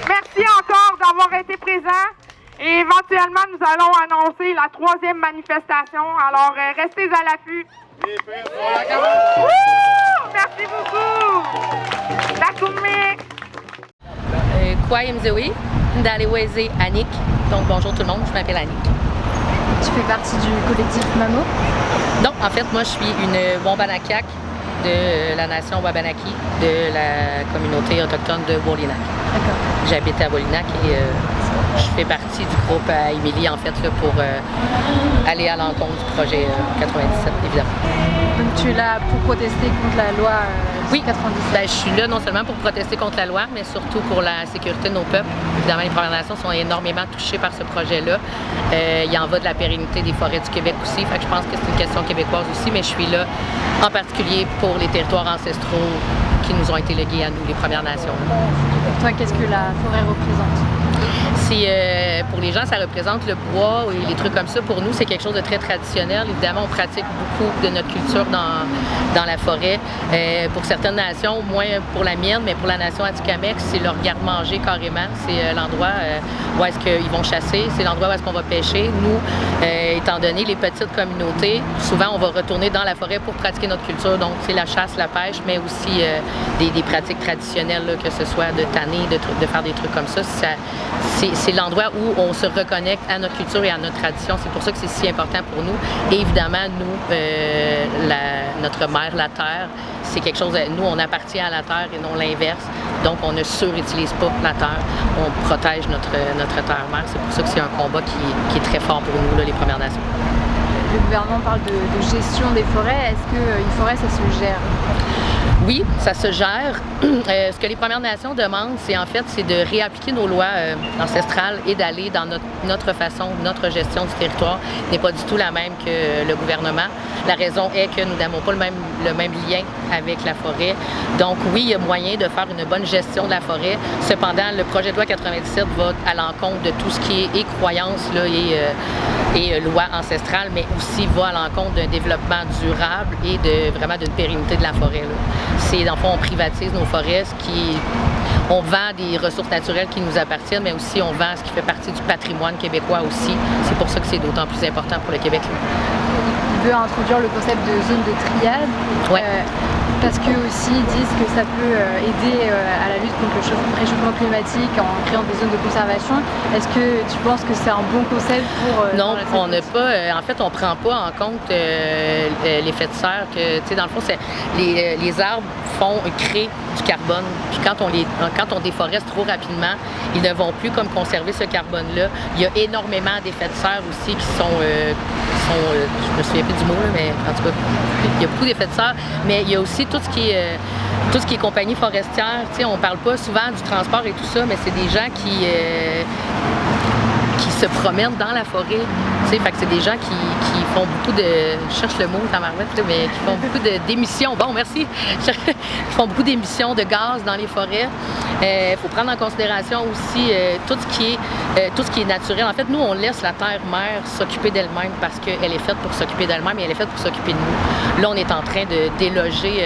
Speaker 9: Merci encore d'avoir été présents. Et éventuellement, nous allons annoncer la 3e manifestation. Alors, restez à l'affût. Merci beaucoup. Takoumé.
Speaker 1: Kwayemzewi, Ndaleweze Annick. Donc, bonjour tout le monde, je m'appelle Annick.
Speaker 2: Tu fais partie du collectif MAMO?
Speaker 1: Non, en fait, moi, je suis une Wabanakak de la nation Wabanaki, de la communauté autochtone de Wolinac.
Speaker 2: D'accord.
Speaker 1: J'habite à Wolinac et je fais partie du groupe à Émilie, en fait, là, pour aller à l'encontre du projet 97, évidemment.
Speaker 2: Donc tu es là pour protester contre la loi
Speaker 1: oui,
Speaker 2: 97?
Speaker 1: Ben, je suis là non seulement pour protester contre la loi, mais surtout pour la sécurité de nos peuples. Évidemment, les Premières Nations sont énormément touchées par ce projet-là. Il y en va de la pérennité des forêts du Québec aussi, fait que je pense que c'est une question québécoise aussi, mais je suis là en particulier pour les territoires ancestraux qui nous ont été légués à nous, les Premières Nations.
Speaker 2: Pour toi, qu'est-ce que la forêt représente?
Speaker 1: Pour les gens, ça représente le bois et les trucs comme ça. Pour nous, c'est quelque chose de très traditionnel. Évidemment, on pratique beaucoup de notre culture dans la forêt. Pour certaines nations, moins pour la mienne, mais pour la nation Atikamekw, c'est leur garde-manger carrément. C'est l'endroit où est-ce qu'ils vont chasser. C'est l'endroit où est-ce qu'on va pêcher. Nous, étant donné les petites communautés, souvent, on va retourner dans la forêt pour pratiquer notre culture. Donc, c'est la chasse, la pêche, mais aussi des pratiques traditionnelles, là, que ce soit de tanner, de faire des trucs comme ça. C'est l'endroit où on se reconnecte à notre culture et à notre tradition. C'est pour ça que c'est si important pour nous. Et évidemment, nous, notre mère, la terre, c'est quelque chose... Nous, on appartient à la terre et non l'inverse. Donc, on ne surutilise pas la terre, on protège notre terre-mère. C'est pour ça que c'est un combat qui est très fort pour nous, là, les Premières Nations.
Speaker 2: Le gouvernement parle de gestion des forêts. Est-ce qu'une forêt, ça se gère?
Speaker 1: Oui, ça se gère. Ce que les Premières Nations demandent, c'est de réappliquer nos lois ancestrales et d'aller dans notre façon, notre gestion du territoire n'est pas du tout la même que le gouvernement. La raison est que nous n'avons pas le même lien avec la forêt. Donc oui, il y a moyen de faire une bonne gestion de la forêt. Cependant, le projet de loi 97 va à l'encontre de tout ce qui est croyance là, et loi ancestrale, mais aussi va à l'encontre d'un développement durable et vraiment d'une pérennité de la forêt. C'est, dans le fond, on privatise nos forêts, on vend des ressources naturelles qui nous appartiennent, mais aussi on vend ce qui fait partie du patrimoine québécois aussi. C'est pour ça que c'est d'autant plus important pour le Québec.
Speaker 2: Il veut introduire le concept de zone de triade.
Speaker 1: Ouais.
Speaker 2: Parce qu'eux aussi disent que ça peut aider à la lutte contre le réchauffement climatique en créant des zones de conservation. Est-ce que tu penses que c'est un bon concept pour...
Speaker 1: non, on n'a pas... en fait, on ne prend pas en compte l'effet de serre. Dans le fond, les arbres créent du carbone. Puis quand on déforeste trop rapidement, ils ne vont plus comme conserver ce carbone-là. Il y a énormément d'effets de serre aussi qui sont je me souviens plus du mot, là, mais en tout cas, il y a beaucoup d'effets de serre. Mais il y a aussi tout ce qui est compagnie forestière. On ne parle pas souvent du transport et tout ça, mais c'est des gens qui se promènent dans la forêt. Fait que c'est des gens qui font beaucoup de... Je cherche le mot, tabarouette, mais qui font beaucoup d'émissions. Bon, merci. Qui font beaucoup d'émissions de gaz dans les forêts. Il faut prendre en considération aussi tout ce qui est naturel. En fait, nous, on laisse la terre-mère s'occuper d'elle-même parce qu'elle est faite pour s'occuper d'elle-même et elle est faite pour s'occuper de nous. Là, on est en train de déloger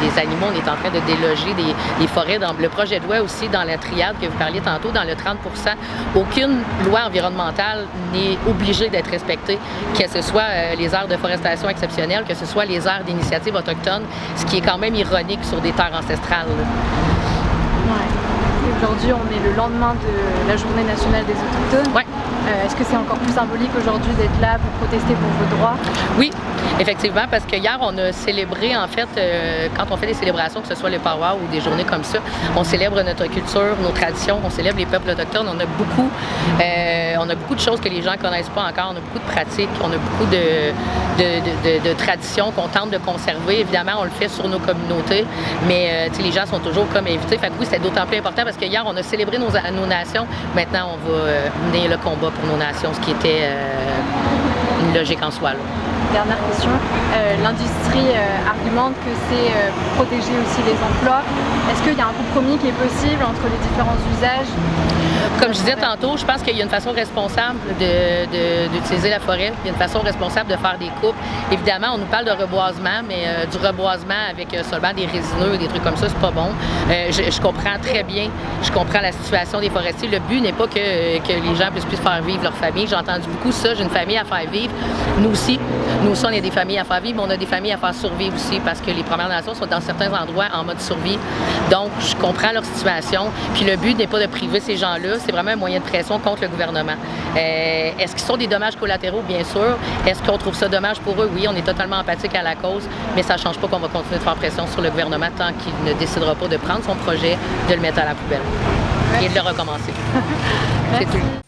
Speaker 1: des animaux, on est en train de déloger des forêts. Dans le projet de loi aussi, dans la triade que vous parliez tantôt, dans le 30 %, aucune loi environnementale n'est obligée d'être respectée, que ce soit les aires de forestation exceptionnelles, que ce soit les aires d'initiative autochtone, ce qui est quand même ironique sur des terres ancestrales.
Speaker 2: Ouais. Aujourd'hui, on est le lendemain de la Journée nationale des Autochtones.
Speaker 1: Ouais.
Speaker 2: Est-ce que c'est encore plus symbolique aujourd'hui d'être là pour protester pour vos droits?
Speaker 1: Oui, effectivement, parce que hier, on a célébré, en fait, quand on fait des célébrations, que ce soit le powwow ou des journées comme ça, on célèbre notre culture, nos traditions, on célèbre les peuples autochtones. On a beaucoup de choses que les gens ne connaissent pas encore, on a beaucoup de pratiques, on a beaucoup de traditions qu'on tente de conserver. Évidemment, on le fait sur nos communautés, mais les gens sont toujours comme invités. Fait que oui, c'était d'autant plus important parce que hier, on a célébré nos nations. Maintenant, on va mener le combat pour nos nations, ce qui était une logique en soi. Là.
Speaker 2: Dernière question. L'industrie argumente que c'est pour protéger aussi les emplois. Est-ce qu'il y a un compromis qui est possible entre les différents usages?
Speaker 1: Comme je disais tantôt, je pense qu'il y a une façon responsable d'utiliser la forêt. Il y a une façon responsable de faire des coupes. Évidemment, on nous parle de reboisement, mais du reboisement avec seulement des résineux, des trucs comme ça, c'est pas bon. Je comprends très bien, je comprends la situation des forestiers. Le but n'est pas que les gens puissent faire vivre leur famille. J'ai entendu beaucoup ça, j'ai une famille à faire vivre. Nous aussi, on a des familles à faire vivre, mais on a des familles à faire survivre aussi parce que les Premières Nations sont dans certains endroits en mode survie. Donc, je comprends leur situation. Puis le but n'est pas de priver ces gens-là, c'est vraiment un moyen de pression contre le gouvernement. Est-ce qu'ils sont des dommages collatéraux? Bien sûr. Est-ce qu'on trouve ça dommage pour eux? Oui, on est totalement empathique à la cause, mais ça ne change pas qu'on va continuer de faire pression sur le gouvernement tant qu'il ne décidera pas de prendre son projet, de le mettre à la poubelle et de le recommencer. C'est tout.